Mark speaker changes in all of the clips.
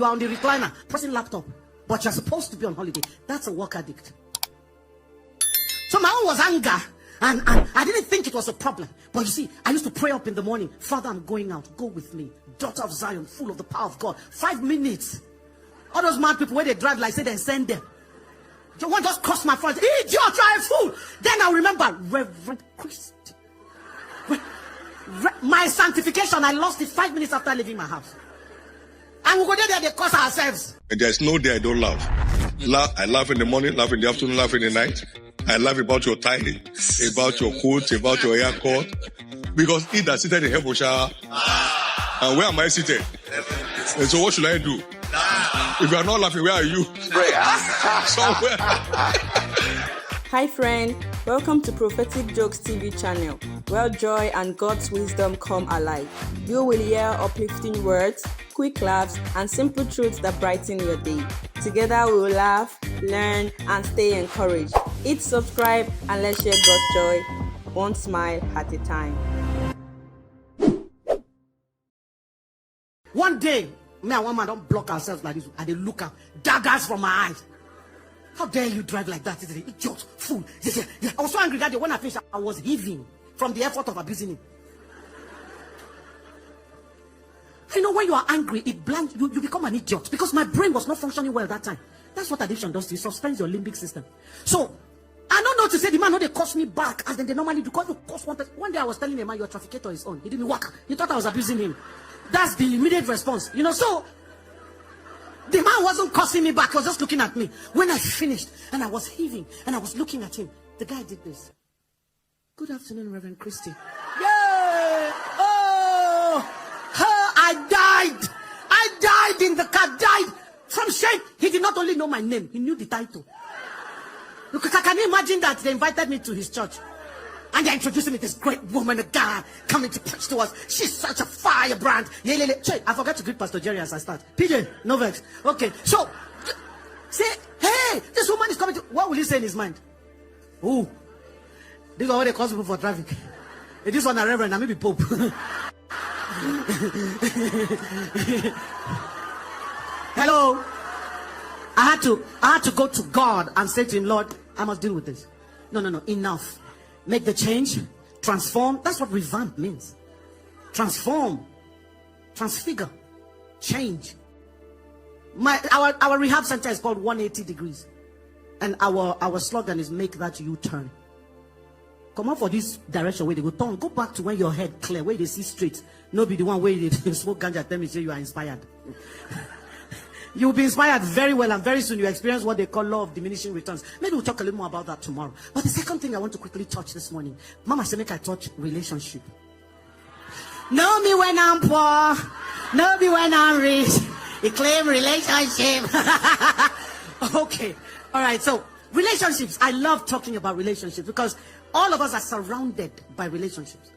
Speaker 1: You are on the recliner, pressing laptop, but you're supposed to be on holiday. That's a work addict. So my own was anger, and I didn't think it was a problem. But you see, I used to pray up in the morning. Father, I'm going out. Go with me. Daughter of Zion, full of the power of God. 5 minutes. All those mad people, where they drive like say they send them. You want just cross my front. Idiot, you're a fool. Then I remember Reverend Christie. My sanctification, I lost it 5 minutes after leaving my house. And we go there, they curse ourselves.
Speaker 2: And there's no day I don't laugh. I laugh in the morning, laugh in the afternoon, laugh in the night. I laugh about your tie, about your coat, about your haircut. Because he that seated in heaven shall. And where am I seated? And so what should I do? If you are not laughing, where are you? Somewhere.
Speaker 3: Hi friend, welcome to Prophetic Jokes TV channel, where joy and God's wisdom come alive. You will hear uplifting words, quick laughs, and simple truths that brighten your day. Together we will laugh, learn, and stay encouraged. Hit subscribe and let's share God's joy, one smile at a time.
Speaker 1: One day, me and one man don't block ourselves like this, and they look out, daggers from my eyes. How dare you drive like that? Idiot, fool. Yeah. I was so angry that day when I finished, I was heaving from the effort of abusing him. You know, when you are angry, it blinds you, you become an idiot, because my brain was not functioning well that time. That's what addiction does to you. It suspends your limbic system. So, I don't know to say the man, no, they cost me back as they normally do. Because you cost one person. One day I was telling a man, your trafficator is on. He didn't work. He thought I was abusing him. That's the immediate response. You know, so the man wasn't cursing me back. He was just looking at me. When I finished and I was heaving and I was looking at him, the guy did this. Good afternoon, Reverend Christie. Yeah! Oh! I died in the car. Died from shame. He did not only know my name, he knew the title. Because can you imagine that they invited me to his church? And they're introducing me this great woman of God coming to preach to us. She's such a firebrand. Yeah. I forgot to greet Pastor Jerry as I start. PJ, no vex. Okay, so say, hey, this woman is coming to. What will he say in his mind? Oh, these are what they call people for traffic. Hey, this one a reverend, and maybe Pope. Hello. I had to go to God and say to him, Lord, I must deal with this. No, enough. Make the change, transform. That's what revamp means. Transform, transfigure, change. Our rehab center is called 180 degrees, and our slogan is make that U-turn. Come on for this direction where they go turn. Go back to when your head clear, where they see straight. No be the one where they smoke ganja. Tell me, say you are inspired. You'll be inspired very well, and very soon you experience what they call law of diminishing returns. Maybe we'll talk a little more about that tomorrow. But the second thing I want to quickly touch this morning, Mama said, make I touch relationship. Know me when I'm poor, know me when I'm rich. You claim relationship. Okay, all right. So relationships, I love talking about relationships because all of us are surrounded by relationships,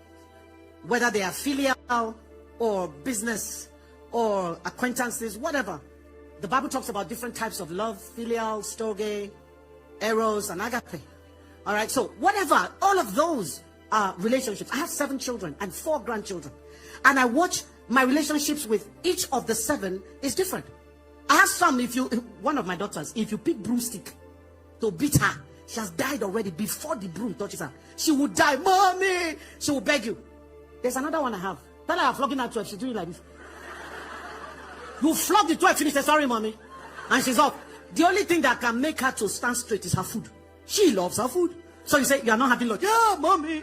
Speaker 1: whether they are filial or business or acquaintances, whatever. The Bible talks about different types of love: filial, storge, eros, and agape. All right, so whatever, all of those are relationships. I have 7 children and 4 grandchildren, and I watch my relationships with each of the 7 is different. I have some. One of my daughters, if you pick broomstick to beat her, she has died already before the broom touches her. She will die, mommy. She will beg you. There's another one I have. Tell her I'm flogging her 12. She's doing like this. You flog the 12, finish, say, sorry, mommy. And she's off. The only thing that can make her to stand straight is her food. She loves her food. So you say, you are not having lunch. Yeah, mommy.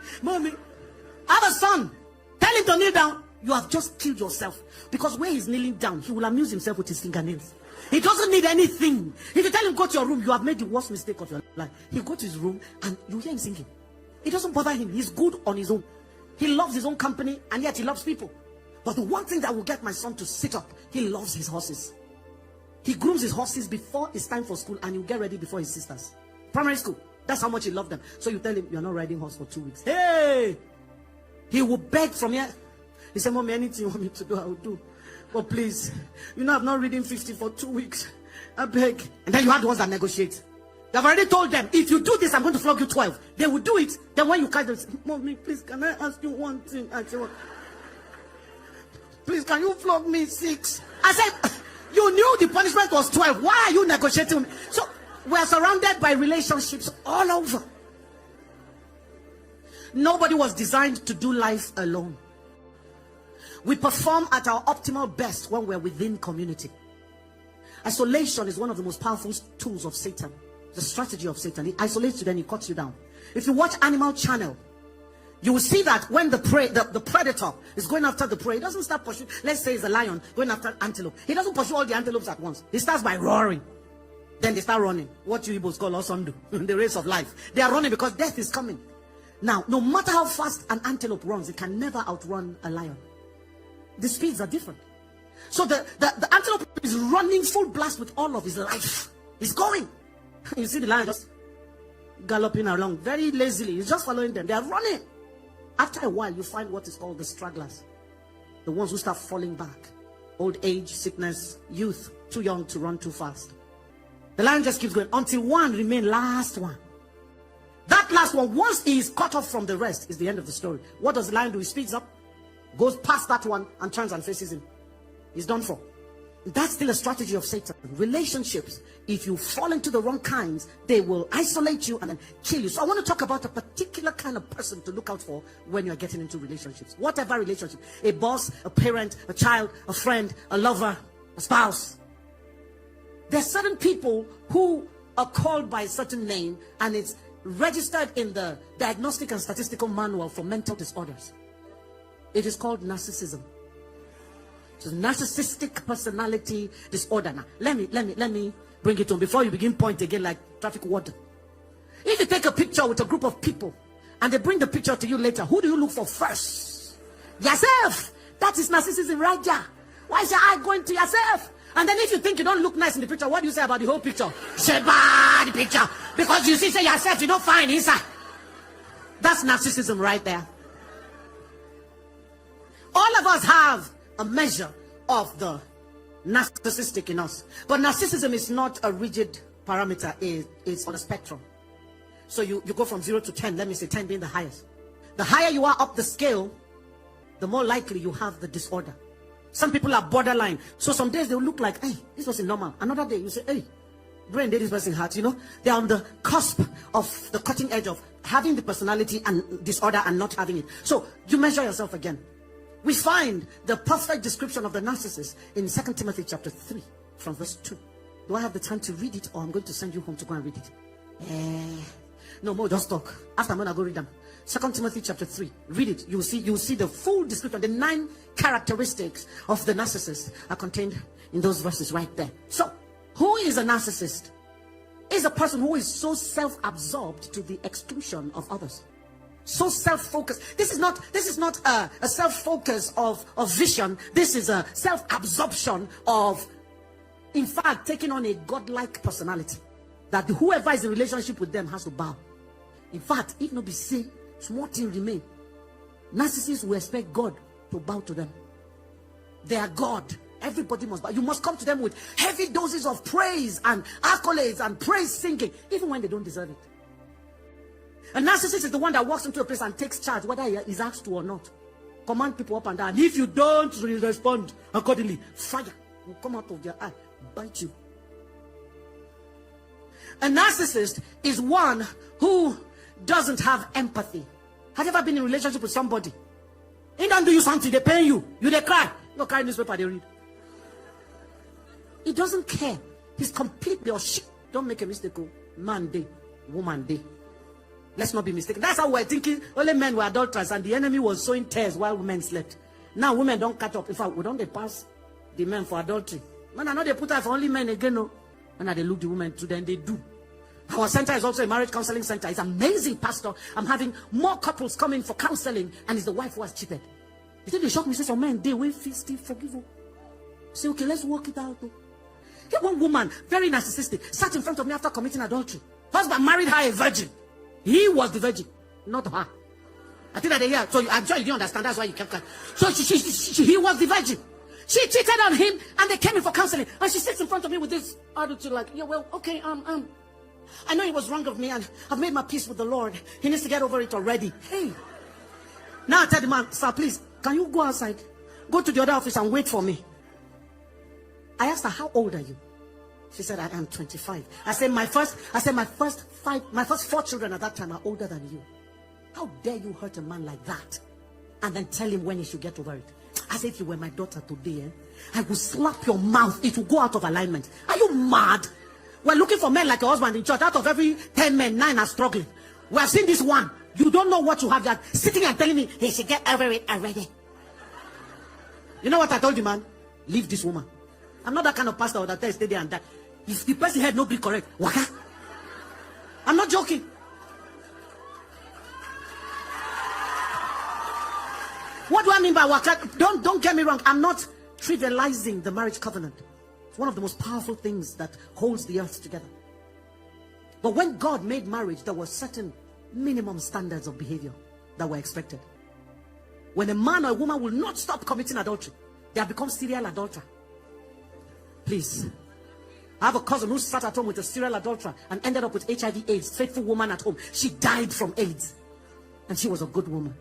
Speaker 1: I have a son. Tell him to kneel down. You have just killed yourself. Because when he's kneeling down, he will amuse himself with his fingernails. He doesn't need anything. If you tell him, go to your room, you have made the worst mistake of your life. He'll go to his room and you hear him singing. It doesn't bother him. He's good on his own. He loves his own company, and yet he loves people. But the one thing that will get my son to sit up, he loves his horses. He grooms his horses before it's time for school, and he'll get ready before his sisters. Primary school, that's how much he loves them. So you tell him, you're not riding horse for 2 weeks. Hey! He will beg from here. He said, Mommy, anything you want me to do, I will do. But please, I'm not reading 50 for 2 weeks. I beg. And then you have the ones that negotiate. They've already told them, if you do this, I'm going to flog you 12. They will do it. Then when you catch them, say, Mommy, please, can I ask you one thing? I say, what? Please, can you flog me 6? I said, you knew agreement was 12. Why are you negotiating? So we're surrounded by relationships all over. Nobody was designed to do life alone. We perform at our optimal best when we're within community. Isolation is one of the most powerful tools of Satan. The strategy of Satan. He isolates you, then he cuts you down. If you watch Animal Channel, you will see that when the predator is going after the prey, he doesn't start pursuing. Let's say it's a lion going after antelope. He doesn't pursue all the antelopes at once. He starts by roaring. Then they start running. What you Igbos call Osundu, the race of life. They are running because death is coming. Now, no matter how fast an antelope runs, it can never outrun a lion. The speeds are different. So the antelope is running full blast with all of his life. He's going. You see the lion just galloping along very lazily. He's just following them. They are running. After a while, you find what is called the stragglers. The ones who start falling back. Old age, sickness, youth, too young to run too fast. The lion just keeps going until one remains last one. That last one, once he is cut off from the rest, is the end of the story. What does the lion do? He speeds up, goes past that one, and turns and faces him. He's done for. That's still a strategy of Satan. Relationships, if you fall into the wrong kinds, they will isolate you and then kill you. So I want to talk about a particular kind of person to look out for when you're getting into relationships. Whatever relationship. A boss, a parent, a child, a friend, a lover, a spouse. There are certain people who are called by a certain name, and it's registered in the Diagnostic and Statistical Manual for Mental Disorders. It is called narcissism. It's a narcissistic personality disorder. Now, let me bring it on before you begin pointing again like traffic warden. If you take a picture with a group of people and they bring the picture to you later, who do you look for first? Yourself. That is narcissism right there. Why is your eye going to yourself? And then if you think you don't look nice in the picture, what do you say about the whole picture? Say bad picture. Because you see, say yourself, you don't find inside. That's narcissism right there. All of us have a measure of the narcissistic in us. But narcissism is not a rigid parameter. It's on a spectrum. So you go from 0 to 10. Let me say 10 being the highest. The higher you are up the scale, the more likely you have the disorder. Some people are borderline. So some days they will look like, hey, this was normal. Another day you say, hey, brain did this person hurt. You know, they're on the cusp of the cutting edge of having the personality and disorder and not having it. So you measure yourself again. We find the perfect description of the narcissist in 2 Timothy chapter 3 from verse 2. Do I have the time to read it, or I'm going to send you home to go and read it? No more, just talk. After I'm going to go read them. 2 Timothy chapter 3. Read it. You will see the full description. The 9 characteristics of the narcissist are contained in those verses right there. So, who is a narcissist? Is a person who is so self-absorbed to the exclusion of others. So self-focused. This is not a self-focus of vision. This is a self-absorption of, in fact, taking on a godlike personality. That whoever is in relationship with them has to bow. In fact, if not be say, small thing remain. Narcissists will expect God to bow to them. They are God. Everybody must bow. You must come to them with heavy doses of praise and accolades and praise singing, even when they don't deserve it. A narcissist is the one that walks into a place and takes charge, whether he is asked to or not. Command people up and down. If you don't respond accordingly, fire will come out of their eye, bite you. A narcissist is one who doesn't have empathy. Have you ever been in a relationship with somebody? He don't do you something, they pay you. You they cry. You carry newspaper, they read. He doesn't care. He's completely or shit. Don't make a mistake. Man day, woman day. Let's not be mistaken. That's how we're thinking. Only men were adulterers and the enemy was sowing tares while women slept. Now women don't catch up. In fact, we don't they pass the men for adultery. Man, I know they put out for only men again. No. And they look the women too, then they do. Our center is also a marriage counseling center. It's amazing, Pastor. I'm having more couples coming for counseling, and it's the wife who has cheated. You think they shock me? Say some men, they will feel still forgive you. Say, okay, let's work it out. Here one woman, very narcissistic, sat in front of me after committing adultery. Husband married her a virgin. He was the virgin, not her. I think that they hear. So I'm sure you didn't understand. That's why you kept quiet. So he was the virgin. She cheated on him, and they came in for counseling. And she sits in front of me with this attitude, like, yeah, well, okay, I know it was wrong of me, and I've made my peace with the Lord. He needs to get over it already. Hey, now I tell the man, sir, please, can you go outside, go to the other office and wait for me? I asked her, how old are you? She said, I am 25. I said, my first 4 children at that time are older than you. How dare you hurt a man like that and then tell him when he should get over it? I said, if you were my daughter today, I will slap your mouth. It will go out of alignment. Are you mad? We're looking for men like your husband in church. Out of every 10 men, 9 are struggling. We have seen this one. You don't know what you have. You're sitting and telling me, he should get over it already. You know what I told you, man? Leave this woman. I'm not that kind of pastor that tells stay there and die. If the person head nobody correct, waka. I'm not joking. What do I mean by waka? Don't get me wrong. I'm not trivializing the marriage covenant. It's one of the most powerful things that holds the earth together. But when God made marriage, there were certain minimum standards of behavior that were expected. When a man or a woman will not stop committing adultery, they have become serial adulterer. Please. I have a cousin who sat at home with a serial adulterer and ended up with HIV/AIDS. Faithful woman at home. She died from AIDS. And she was a good woman.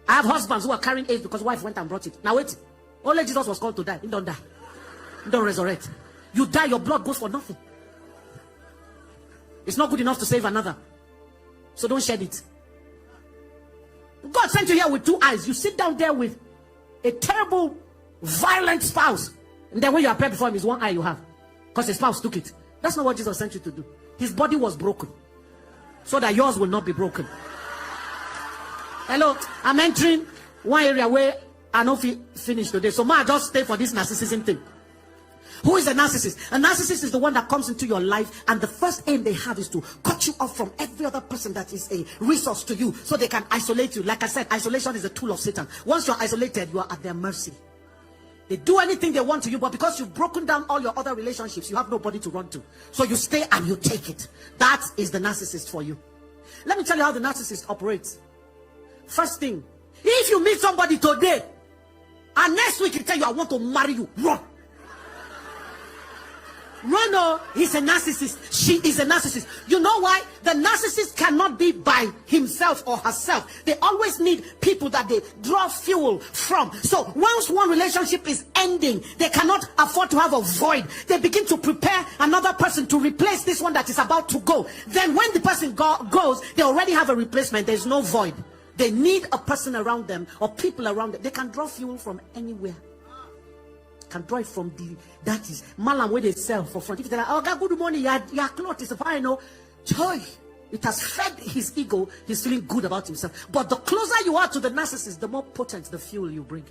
Speaker 1: I have husbands who are carrying AIDS because wife went and brought it. Now wait. Only Jesus was called to die. He don't die. He don't resurrect. You die, your blood goes for nothing. It's not good enough to save another. So don't shed it. God sent you here with 2 eyes. You sit down there with a terrible, violent spouse. And then when you appear before him, it's 1 eye you have. Because his spouse took it. That's not what Jesus sent you to do. His body was broken. So that yours will not be broken. Hello, I'm entering one area where I don't finish today. So I just stay for this narcissism thing. Who is a narcissist? A narcissist is the one that comes into your life and the first aim they have is to cut you off from every other person that is a resource to you so they can isolate you. Like I said, isolation is a tool of Satan. Once you're isolated, you are at their mercy. They do anything they want to you, but because you've broken down all your other relationships, you have nobody to run to. So you stay and you take it. That is the narcissist for you. Let me tell you how the narcissist operates. First thing, if you meet somebody today and next week he tell you, I want to marry you, run. Run, he's a narcissist. She is a narcissist. You know why? The narcissist cannot be by himself or herself. They always need people that they draw fuel from. So once one relationship is ending, they cannot afford to have a void. They begin to prepare another person to replace this one that is about to go. Then when the person goes, they already have a replacement. There's no void. They need a person around them or people around them. They can draw fuel from anywhere. Can draw it from that is malam where they sell for front. If they're like, oh God, good morning, your clothes is fine, no joy. It has fed his ego. He's feeling good about himself. But the closer you are to the narcissist, the more potent the fuel you bring.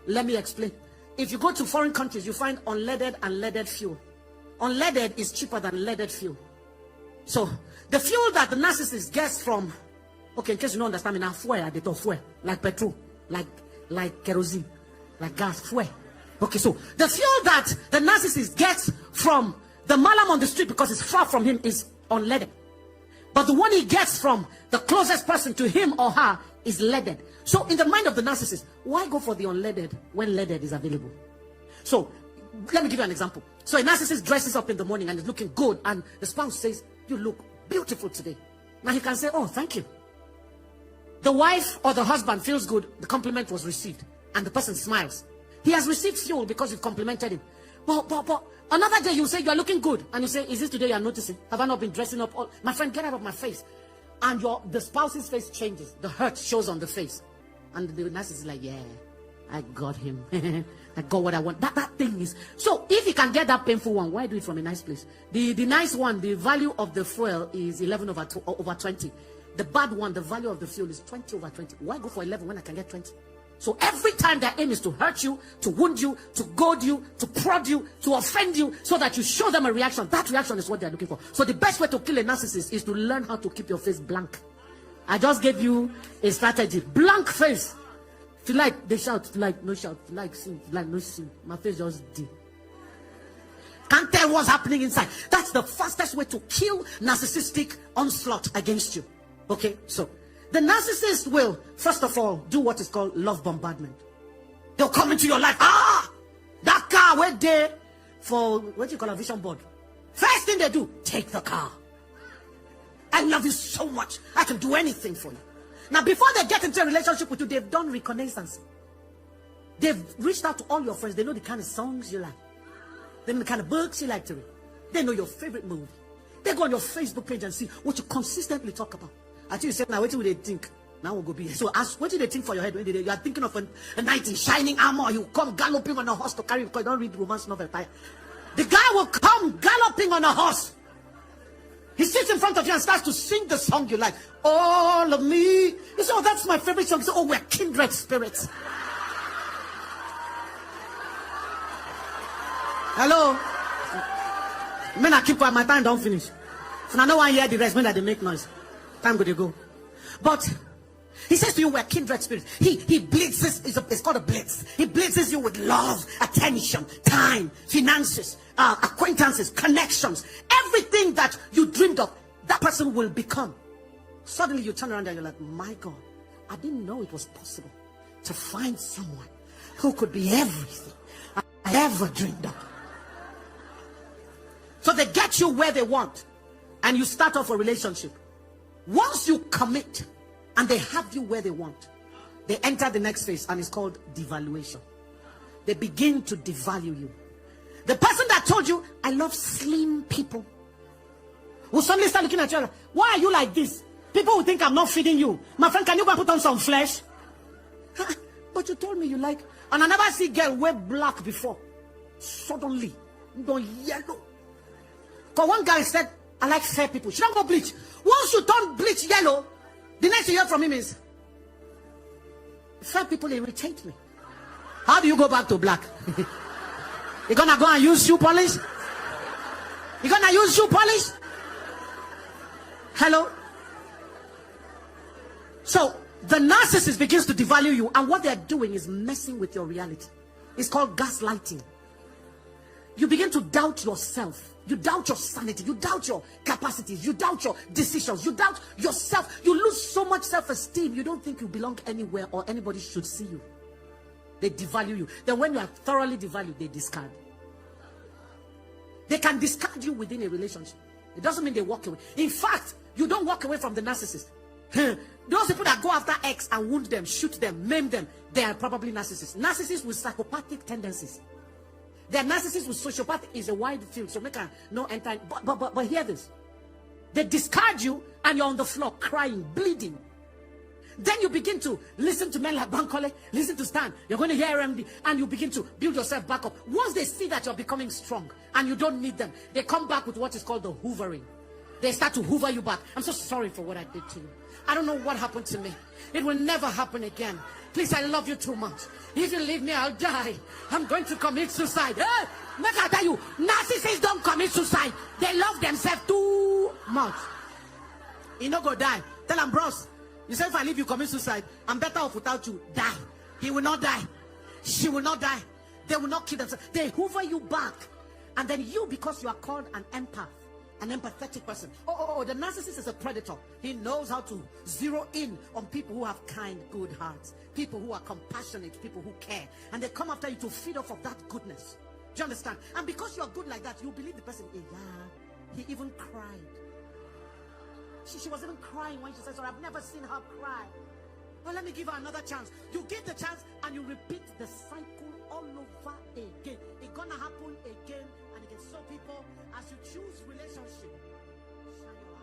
Speaker 1: Let me explain. If you go to foreign countries, you find unleaded and leaded fuel. Unleaded is cheaper than leaded fuel. So the fuel that the narcissist gets from, okay, in case you don't understand me now, fuel, they talk fuel, like petrol, like kerosene, like gas, fuel. Okay, so the fuel that the narcissist gets from the malam on the street because it's far from him is unleaded. But the one he gets from the closest person to him or her is leaded. So in the mind of the narcissist, why go for the unleaded when leaded is available? So let me give you an example. So a narcissist dresses up in the morning and is looking good and the spouse says, you look beautiful today. Now he can say, oh, thank you. The wife or the husband feels good, the compliment was received and the person smiles. He has received fuel because you've complimented him. But another day you say you are looking good. And you say, is this today you are noticing? Have I not been dressing up? My friend, get out of my face. And the spouse's face changes. The hurt shows on the face. And the narcissist is like, yeah, I got him. I got what I want. That thing is. So if you can get that painful one, why do it from a nice place? The nice one, the value of the fuel is 11 over 20. The bad one, the value of the fuel is 20 over 20. Why go for 11 when I can get 20? So every time their aim is to hurt you, to wound you, to goad you, to prod you, to offend you, so that you show them a reaction. That reaction is what they're looking for. So the best way to kill a narcissist is to learn how to keep your face blank. I just gave you a strategy. Blank face. If you like, they shout. If you like, no shout. If you like, sing. If you like, no sing. My face just did. Can't tell what's happening inside. That's the fastest way to kill narcissistic onslaught against you. Okay, so the narcissist will, first of all, do what is called love bombardment. They'll come into your life. That car went there for, what do you call a vision board? First thing they do, take the car. I love you so much. I can do anything for you. Now, before they get into a relationship with you, they've done reconnaissance. They've reached out to all your friends. They know the kind of songs you like. They know the kind of books you like to read. They know your favorite movie. They go on your Facebook page and see what you consistently talk about. Until you say, now, what do they think? Now we'll go be. So ask, what do they think for your head when you are thinking of a knight in shining armor? You come galloping on a horse to carry you because you don't read romance novel. The guy will come galloping on a horse. He sits in front of you and starts to sing the song you like. All of me. You say, oh, that's my favorite song. You say, oh, we're kindred spirits. Hello? Men, I keep quiet. My time don't finish. So now no one hear the rest. Men that they make noise. Time go, they go. But he says to you, we're kindred spirits. He blitzes, it's called a blitz. He blitzes you with love, attention, time, finances, acquaintances, connections. Everything that you dreamed of, that person will become. Suddenly you turn around and you're like, my God, I didn't know it was possible to find someone who could be everything I ever dreamed of. So they get you where they want, and you start off a relationship. Once you commit, and they have you where they want, they enter the next phase, and it's called devaluation. They begin to devalue you. The person that told you, I love slim people, will suddenly start looking at you. Why are you like this? People will think I'm not feeding you. My friend, can you go and put on some flesh? But you told me you like. And I never see girl wear black before. Suddenly, you go yellow. Because one guy said, I like fair people. She don't go bleach. Once you turn bleach yellow, the next you hear from him is, fair people irritate me. How do you go back to black? You're gonna go and use shoe polish? You're gonna use shoe polish? Hello? So the narcissist begins to devalue you, and what they're doing is messing with your reality. It's called gaslighting. You begin to doubt yourself. You doubt your sanity. You doubt your capacities. You doubt your decisions. You doubt yourself. You lose so much self-esteem. You don't think you belong anywhere or anybody should see you. They devalue you. Then when you are thoroughly devalued, they discard. They can discard you within a relationship. It doesn't mean they walk away. In fact, you don't walk away from the narcissist. Those people that go after X and wound them, shoot them, maim them, they are probably narcissists. Narcissists with psychopathic tendencies. Their narcissist with sociopathy is a wide field, so make a no enter. But hear this. They discard you and you're on the floor crying, bleeding. Then you begin to listen to men like Bankole, listen to Stan. You're going to hear RMD, and you begin to build yourself back up. Once they see that you're becoming strong and you don't need them, they come back with what is called the hoovering. They start to hoover you back. I'm so sorry for what I did to you. I don't know what happened to me. It will never happen again. Please, I love you too much. If you leave me, I'll die. I'm going to commit suicide. Hey, make I tell you, narcissists don't commit suicide. They love themselves too much. He no go die. Tell him, bros, you say if I leave you commit suicide, I'm better off without you. Die. He will not die. She will not die. They will not kill themselves. They hoover you back. And then you, because you are called an empath, an empathetic person. The narcissist is a predator. He knows how to zero in on people who have kind, good hearts, people who are compassionate, people who care, and they come after you to feed off of that goodness. Do you understand? And because you're good like that, you believe the person. Yeah, he even cried. She was even crying when she said, "Sorry, I've never seen her cry." Well, let me give her another chance. You give the chance and you repeat the cycle all over again. It's gonna happen again and again. So people, as you choose relationship, shine your light.